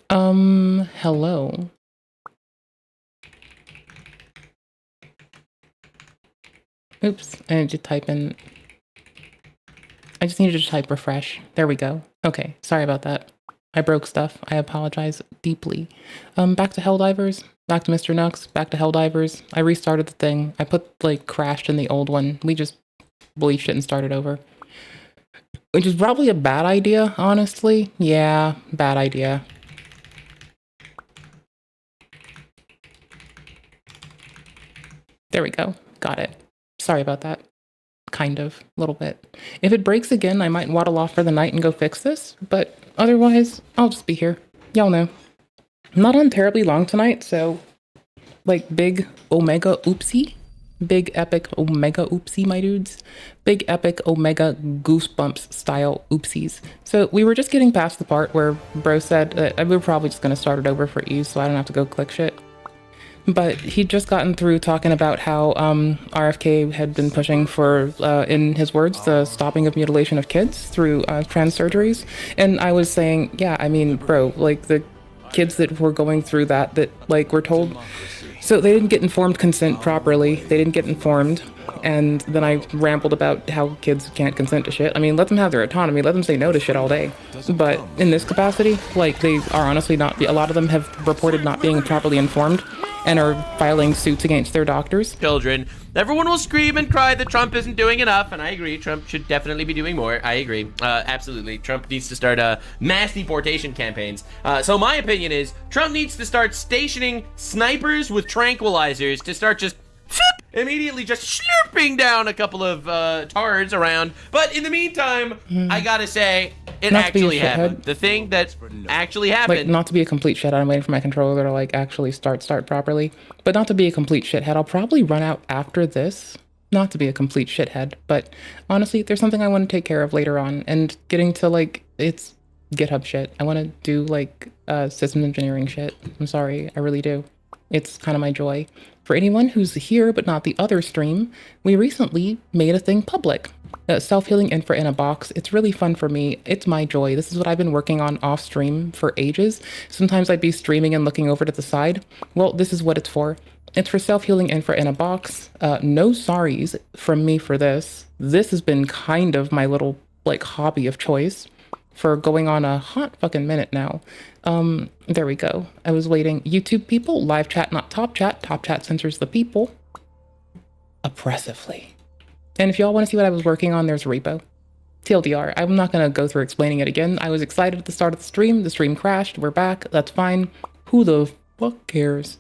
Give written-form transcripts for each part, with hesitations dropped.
Hello. Oops, I need to type in... I just needed to type refresh. There we go. Okay, sorry about that. I broke stuff. I apologize deeply. Back to Helldivers, back to Mr. Nux, back to Helldivers. I restarted the thing. I put, like, crashed in the old one. We just bleached it and started over. Which is probably a bad idea, honestly. Yeah, bad idea. There we go. Got it. Sorry about that. Kind of. A little bit. If it breaks again, I might waddle off for the night and go fix this, but otherwise, I'll just be here. Y'all know. I'm not on terribly long tonight, so... like, big omega oopsie. Big epic omega oopsie, my dudes. Big epic omega goosebumps style oopsies. So we were just getting past the part where bro said that we were probably just going to start it over for ease so I don't have to go click shit. But he'd just gotten through talking about how RFK had been pushing for, in his words, the stopping of mutilation of kids through trans surgeries. And I was saying, yeah, I mean, bro, like the kids that were going through that like were told... So they didn't get informed consent properly. They didn't get informed. And then I rambled about how kids can't consent to shit. I mean, let them have their autonomy. Let them say no to shit all day. But in this capacity, like, they are honestly not... a lot of them have reported not being properly informed and are filing suits against their doctors. Children. Everyone will scream and cry that Trump isn't doing enough, and I agree. Trump should definitely be doing more. I agree. Absolutely. Trump needs to start mass deportation campaigns. So my opinion is Trump needs to start stationing snipers with tranquilizers to start just immediately just slurping down a couple of tards around. But in the meantime, I gotta say, it actually happened. The thing that actually happened. Like, not to be a complete shithead, I'm waiting for my controller to, like, actually start properly. But not to be a complete shithead, I'll probably run out after this. Not to be a complete shithead, but honestly, there's something I want to take care of later on. And getting to, like, it's GitHub shit. I want to do, like, systems engineering shit. I'm sorry, I really do. It's kind of my joy. For anyone who's here but not the other stream, we recently made a thing public. Self-healing infra in a box. It's really fun for me. It's my joy. This is what I've been working on off stream for ages. Sometimes I'd be streaming and looking over to the side. Well, this is what it's for. It's for self-healing infra in a box. No sorries from me for this. This has been kind of my little, like, hobby of choice for going on a hot fucking minute now. There we go. I was waiting. YouTube people, live chat, not top chat. Top chat censors the people. Oppressively. And if y'all want to see what I was working on, there's a repo. TLDR, I'm not going to go through explaining it again. I was excited at the start of the stream crashed, we're back, that's fine. Who the fuck cares?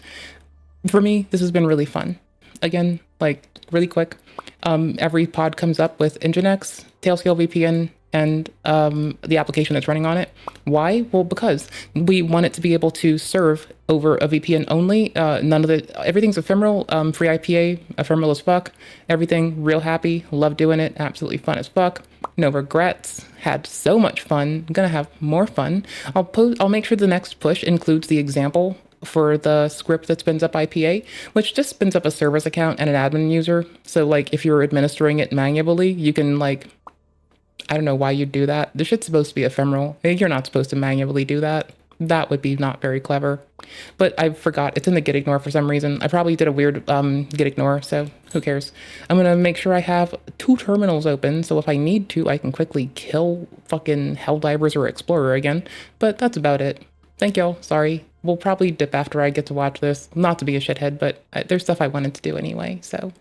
For me, this has been really fun. Again, like, really quick, every pod comes up with Nginx, Tailscale VPN, and the application that's running on it. Why? Well, because we want it to be able to serve over a VPN only. Everything's ephemeral, free IPA, ephemeral as fuck. Everything real happy, love doing it, absolutely fun as fuck. No regrets, had so much fun, gonna have more fun. I'll make sure the next push includes the example for the script that spins up IPA, which just spins up a server's account and an admin user. So, like, if you're administering it manually, you can, like, I don't know why you'd do that. This shit's supposed to be ephemeral. You're not supposed to manually do that. That would be not very clever. But I forgot. It's in the git ignore for some reason. I probably did a weird git ignore, so who cares? I'm going to make sure I have 2 terminals open, so if I need to, I can quickly kill fucking Helldivers or Explorer again. But that's about it. Thank y'all. Sorry. We'll probably dip after I get to watch this. Not to be a shithead, but there's stuff I wanted to do anyway, so...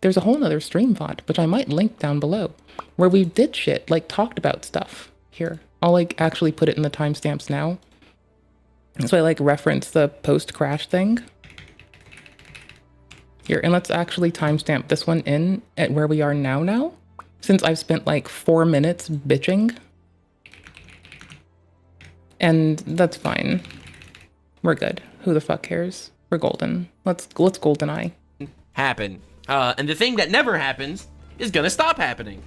There's a whole nother stream VOD, which I might link down below, where we did shit, like, talked about stuff. Here, I'll, like, actually put it in the timestamps now. So I, like, reference the post-crash thing. Here, and let's actually timestamp this one in at where we are now, since I've spent, like, 4 minutes bitching. And that's fine. We're good. Who the fuck cares? We're golden. Let's GoldenEye. Happen. And the thing that never happens is gonna stop happening.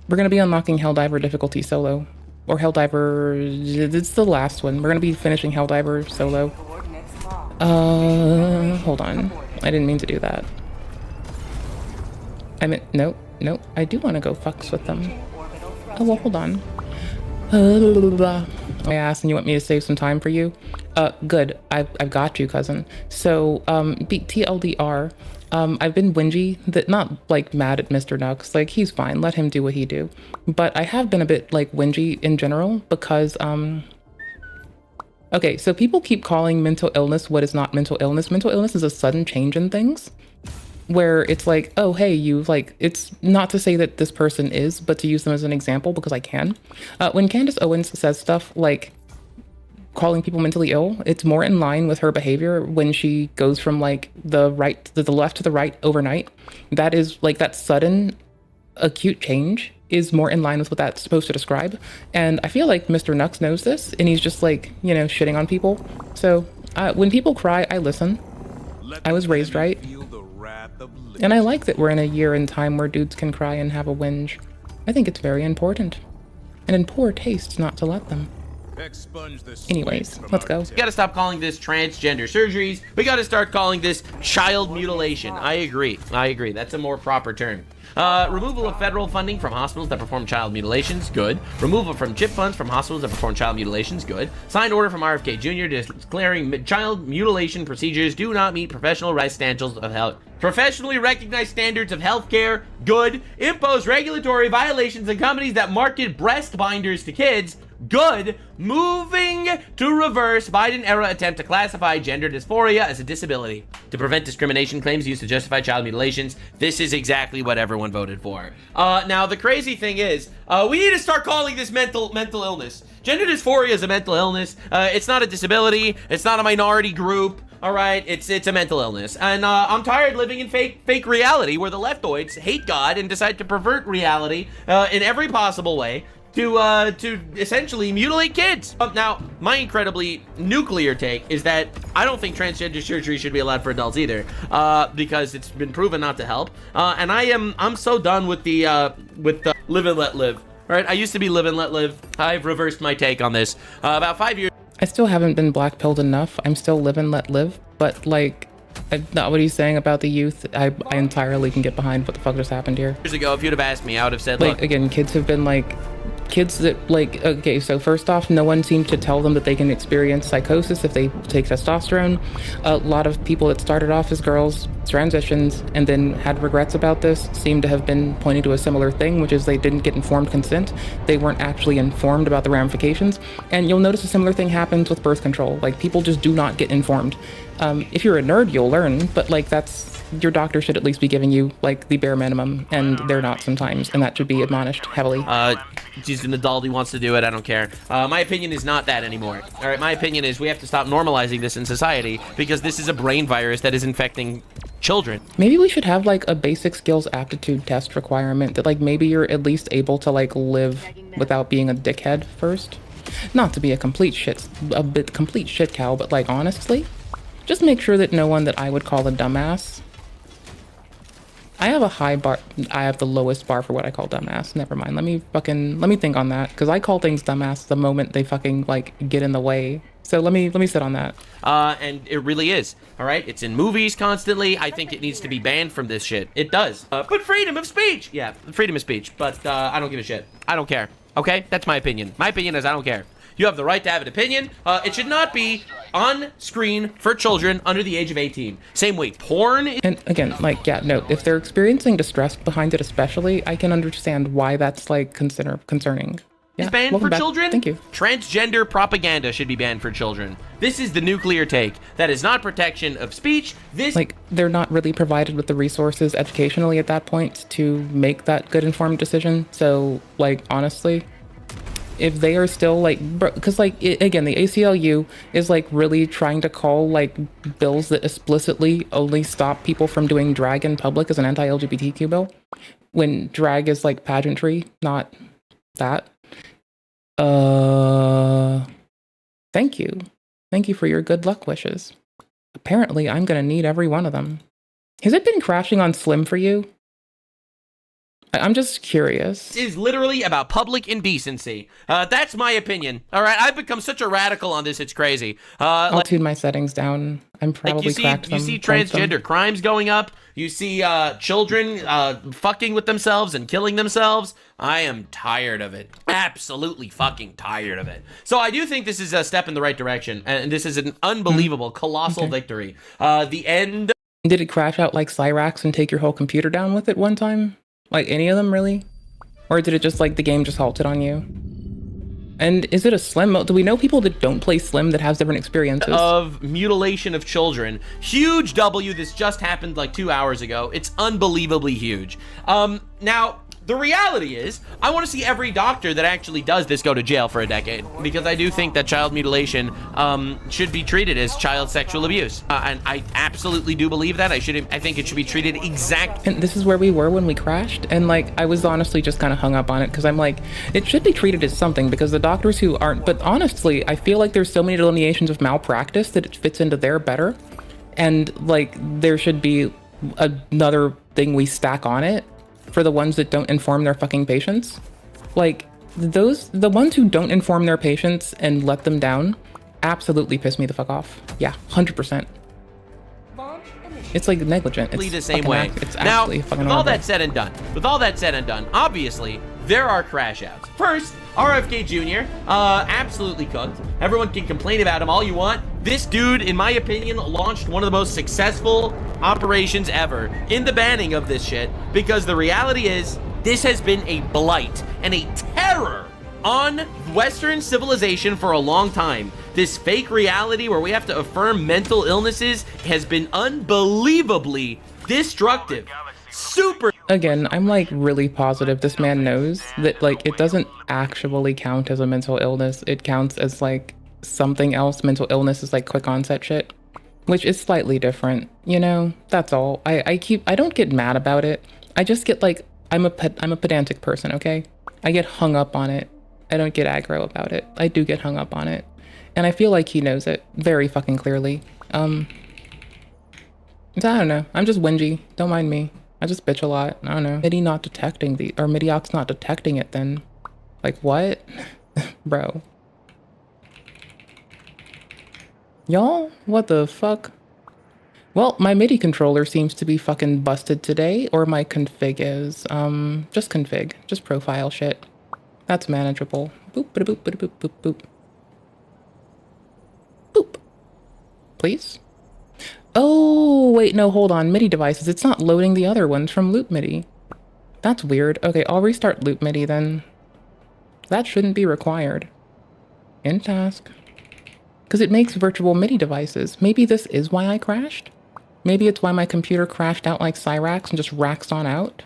We're gonna be unlocking Helldiver difficulty solo. Or Helldiver... it's the last one. We're gonna be finishing Helldiver solo. Hold on. I didn't mean to do that. I meant... Nope. I do want to go fucks with them. Oh, well, hold on. I asked and you want me to save some time for you? Good. I've got you, cousin. So, TLDR, I've been whingy, that not like mad at Mr. Nux, like he's fine, let him do what he do. But I have been a bit like whingy in general because, okay, so people keep calling mental illness what is not mental illness. Mental illness is a sudden change in things where it's like, oh, hey, you like, it's not to say that this person is, but to use them as an example because I can. When Candace Owens says stuff like calling people mentally ill, it's more in line with her behavior when she goes from like the right to the left to the right overnight. That is like that sudden acute change is more in line with what that's supposed to describe. And I feel like Mr. Nux knows this and he's just like, you know, shitting on people. So when people cry, I listen. I was raised right. And I like that we're in a year and time where dudes can cry and have a whinge. I think it's very important. And in poor taste not to let them. Anyways, let's go. We gotta stop calling this transgender surgeries. We gotta start calling this child mutilation. I agree. That's a more proper term. Removal of federal funding from hospitals that perform child mutilations, good. Removal from CHIP funds from hospitals that perform child mutilations, good. Signed order from RFK Jr. declaring child mutilation procedures do not meet professionally recognized standards of healthcare, good. Impose regulatory violations on companies that market breast binders to kids, good. Moving to reverse Biden-era attempt to classify gender dysphoria as a disability. To prevent discrimination claims used to justify child mutilations. This is exactly what everyone voted for. Now, the crazy thing is, we need to start calling this mental illness. Gender dysphoria is a mental illness. It's not a disability. It's not a minority group. All right, it's a mental illness. And I'm tired living in fake reality where the leftoids hate God and decide to pervert reality in every possible way to essentially mutilate kids. Now, my incredibly nuclear take is that I don't think transgender surgery should be allowed for adults either, because it's been proven not to help. And I'm so done with the live and let live. All right, I used to be live and let live. I've reversed my take on this. About 5 years. I still haven't been black-pilled enough. I'm still live and let live, but like, not what he's saying about the youth. I entirely can get behind what the fuck just happened here. Years ago, if you'd have asked me, I would have said, like, look, again, kids have been like, kids that like, okay, so first off, no one seems to tell them that they can experience psychosis if they take testosterone. A lot of people that started off as girls, transitions, and then had regrets about this seem to have been pointing to a similar thing, which is they didn't get informed consent. They weren't actually informed about the ramifications. And you'll notice a similar thing happens with birth control. Like, people just do not get informed. If you're a nerd, you'll learn, but like, that's, your doctor should at least be giving you like the bare minimum, and they're not sometimes, and that should be admonished heavily. He's an adult, he wants to do it, I don't care. My opinion is not that anymore. All right, my opinion is we have to stop normalizing this in society because this is a brain virus that is infecting children. Maybe we should have like a basic skills aptitude test requirement that like maybe you're at least able to like live without being a dickhead first. Not to be a complete shit cow, but like honestly, just make sure that no one that I would call a dumbass. I have a high bar. I have the lowest bar for what I call dumbass. Never mind. Let me think on that, because I call things dumbass the moment they fucking like get in the way. So let me sit on that. And it really is. All right, it's in movies constantly. I think it needs to be banned from this shit. It does. But freedom of speech. Yeah, freedom of speech. But I don't give a shit. I don't care. Okay, that's my opinion. My opinion is I don't care. You have the right to have an opinion. It should not be on screen for children under the age of 18. Same way porn is. And again, like, yeah, no, if they're experiencing distress behind it especially, I can understand why that's like concerning. Yeah, banned for back. Children? Thank you. Transgender propaganda should be banned for children. This is the nuclear take. That is not protection of speech. This, like, they're not really provided with the resources educationally at that point to make that good informed decision. So, like, honestly, if they are still like, because like again, the ACLU is like really trying to call like bills that explicitly only stop people from doing drag in public as an anti-LGBTQ bill, when drag is like pageantry, not that. Thank you for your good luck wishes. Apparently I'm gonna need every one of them. Has it been crashing on Slim for you? I'm just curious. Is literally about public indecency. That's my opinion. All right, I've become such a radical on this. It's crazy. I'll tune my settings down. I'm probably you see transgender crimes going up. You see children fucking with themselves and killing themselves. I am tired of it. Absolutely fucking tired of it. So I do think this is a step in the right direction, and this is an unbelievable, colossal victory. The end. Did it crash out like Cyrax and take your whole computer down with it one time? Like any of them, really? Or did it just, like, the game just halted on you? And is it a Slim mode? Do we know people that don't play Slim that have different experiences? Of mutilation of children. Huge W. This just happened like 2 hours ago. It's unbelievably huge. Now, the reality is, I want to see every doctor that actually does this go to jail for a decade, because I do think that child mutilation should be treated as child sexual abuse, and I absolutely do believe that. I think it should be treated exactly. And this is where we were when we crashed, and like I was honestly just kind of hung up on it because I'm like, it should be treated as something, because the doctors who aren't. But honestly, I feel like there's so many delineations of malpractice that it fits into there better, and like there should be another thing we stack on it for the ones that don't inform their fucking patients. Like, the ones who don't inform their patients and let them down absolutely piss me the fuck off. Yeah, 100%. It's like negligent. It's the same way. It's now, actually fucking with all horrible. that said and done, obviously, there are crash outs. First, RFK Jr., absolutely cooked. Everyone can complain about him all you want. This dude, in my opinion, launched one of the most successful operations ever in the banning of this shit, because the reality is, this has been a blight and a terror on Western civilization for a long time. This fake reality where we have to affirm mental illnesses has been unbelievably destructive. Super. Again, I'm like really positive this man knows that like it doesn't actually count as a mental illness. It counts as like something else. Mental illness is like quick onset shit, which is slightly different, you know? That's all. I don't get mad about it. I just get like, I'm a pedantic person, okay? I get hung up on it. I don't get aggro about it. I do get hung up on it. And I feel like he knows it very fucking clearly. So I don't know. I'm just whingy. Don't mind me. I just bitch a lot. I don't know. MIDI not detecting or MIDI-aux not detecting it then. Like what? Bro. Y'all? What the fuck? Well, my MIDI controller seems to be fucking busted today, or my config is. Just config. Just profile shit. That's manageable. Boop, ba boop, ba boop, boop, boop. Boop. Please? Oh, wait, no, hold on. MIDI devices. It's not loading the other ones from Loop MIDI. That's weird. Okay, I'll restart Loop MIDI then. That shouldn't be required. In task. Because it makes virtual MIDI devices. Maybe this is why I crashed? Maybe it's why my computer crashed out like Cyrax and just raxed on out?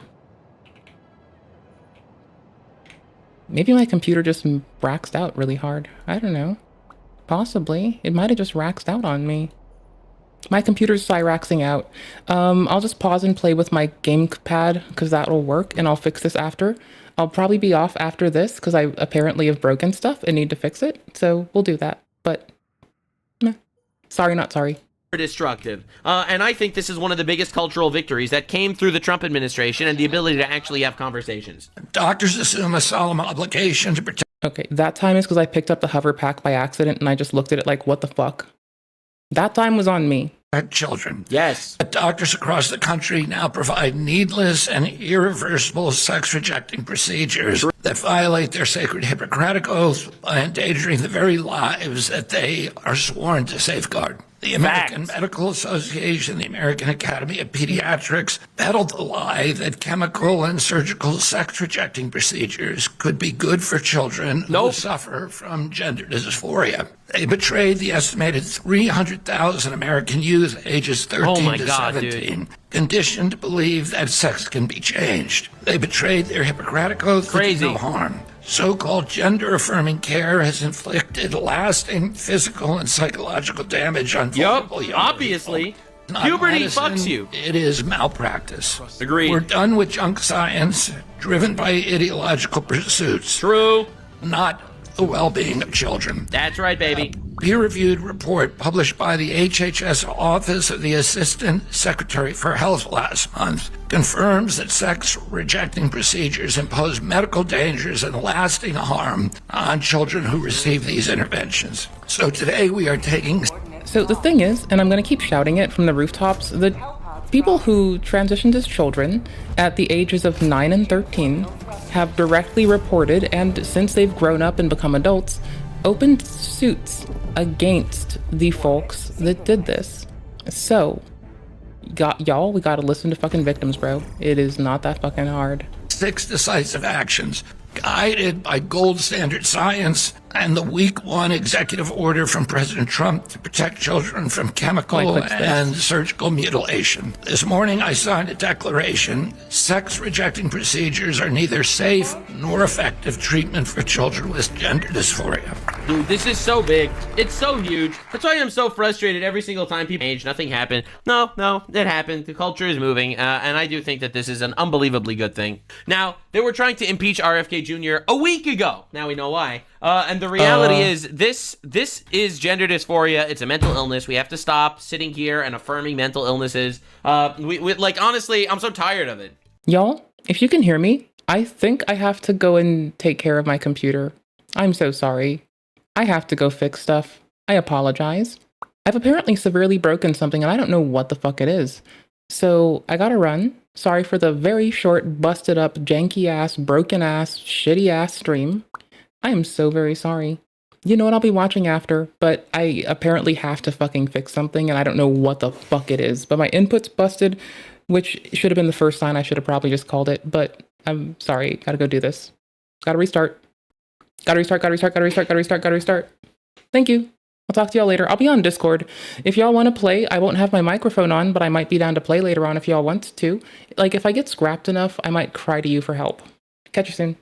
Maybe my computer just raxed out really hard. I don't know. Possibly. It might have just raxed out on me. My computer's Cyraxing out. I'll just pause and play with my gamepad because that'll work, and I'll fix this after. I'll probably be off after this because I apparently have broken stuff and need to fix it. So we'll do that. But, meh. Sorry, not sorry. Destructive. And I think this is one of the biggest cultural victories that came through the Trump administration and the ability to actually have conversations. Doctors assume a solemn obligation to protect. Okay, that time is because I picked up the hover pack by accident and I just looked at it like, what the fuck? That time was on me. Children. Yes. Doctors across the country now provide needless and irreversible sex-rejecting procedures that violate their sacred Hippocratic oath by endangering the very lives that they are sworn to safeguard. The American Medical Association, the American Academy of Pediatrics, peddled the lie that chemical and surgical sex-rejecting procedures could be good for children who suffer from gender dysphoria. They betrayed the estimated 300,000 American youth ages 13 to 17, conditioned to believe that sex can be changed. They betrayed their Hippocratic oath to do no harm. So-called gender-affirming care has inflicted lasting physical and psychological damage on vulnerable young obviously. people. Puberty Medicine, fucks you. It is malpractice. Agreed. We're done with junk science driven by ideological pursuits. True. Not the well-being of children. That's right, baby. peer-reviewed report published by the HHS Office of the Assistant Secretary for Health last month confirms that sex-rejecting procedures impose medical dangers and lasting harm on children who receive these interventions. So today we are taking... So the thing is, and I'm going to keep shouting it from the rooftops, the people who transitioned as children at the ages of 9 and 13 have directly reported, and since they've grown up and become adults, opened suits against the folks that did this. So, y'all, we gotta listen to fucking victims, bro. It is not that fucking hard. 6 decisive actions guided by gold standard science and the week 1 executive order from President Trump to protect children from chemical and surgical mutilation. This morning I signed a declaration. Sex-rejecting procedures are neither safe nor effective treatment for children with gender dysphoria. Dude, this is so big. It's so huge. That's why I'm so frustrated every single time people age. Nothing happened. No, it happened. The culture is moving, and I do think that this is an unbelievably good thing. Now, they were trying to impeach RFK Jr. a week ago. Now we know why. And the reality is, this is gender dysphoria. It's a mental illness. We have to stop sitting here and affirming mental illnesses. We like, honestly, I'm so tired of it. Y'all, if you can hear me, I think I have to go and take care of my computer. I'm so sorry. I have to go fix stuff. I apologize. I've apparently severely broken something and I don't know what the fuck it is. So I gotta run. Sorry for the very short, busted up, janky ass, broken ass, shitty ass stream. I am so very sorry. You know what I'll be watching after, but I apparently have to fucking fix something and I don't know what the fuck it is. But my input's busted, which should have been the first sign. I should have probably just called it, but I'm sorry. Gotta go do this. Gotta restart. Gotta restart. Thank you. I'll talk to y'all later. I'll be on Discord. If y'all want to play, I won't have my microphone on, but I might be down to play later on if y'all want to. Like, if I get scrapped enough, I might cry to you for help. Catch you soon.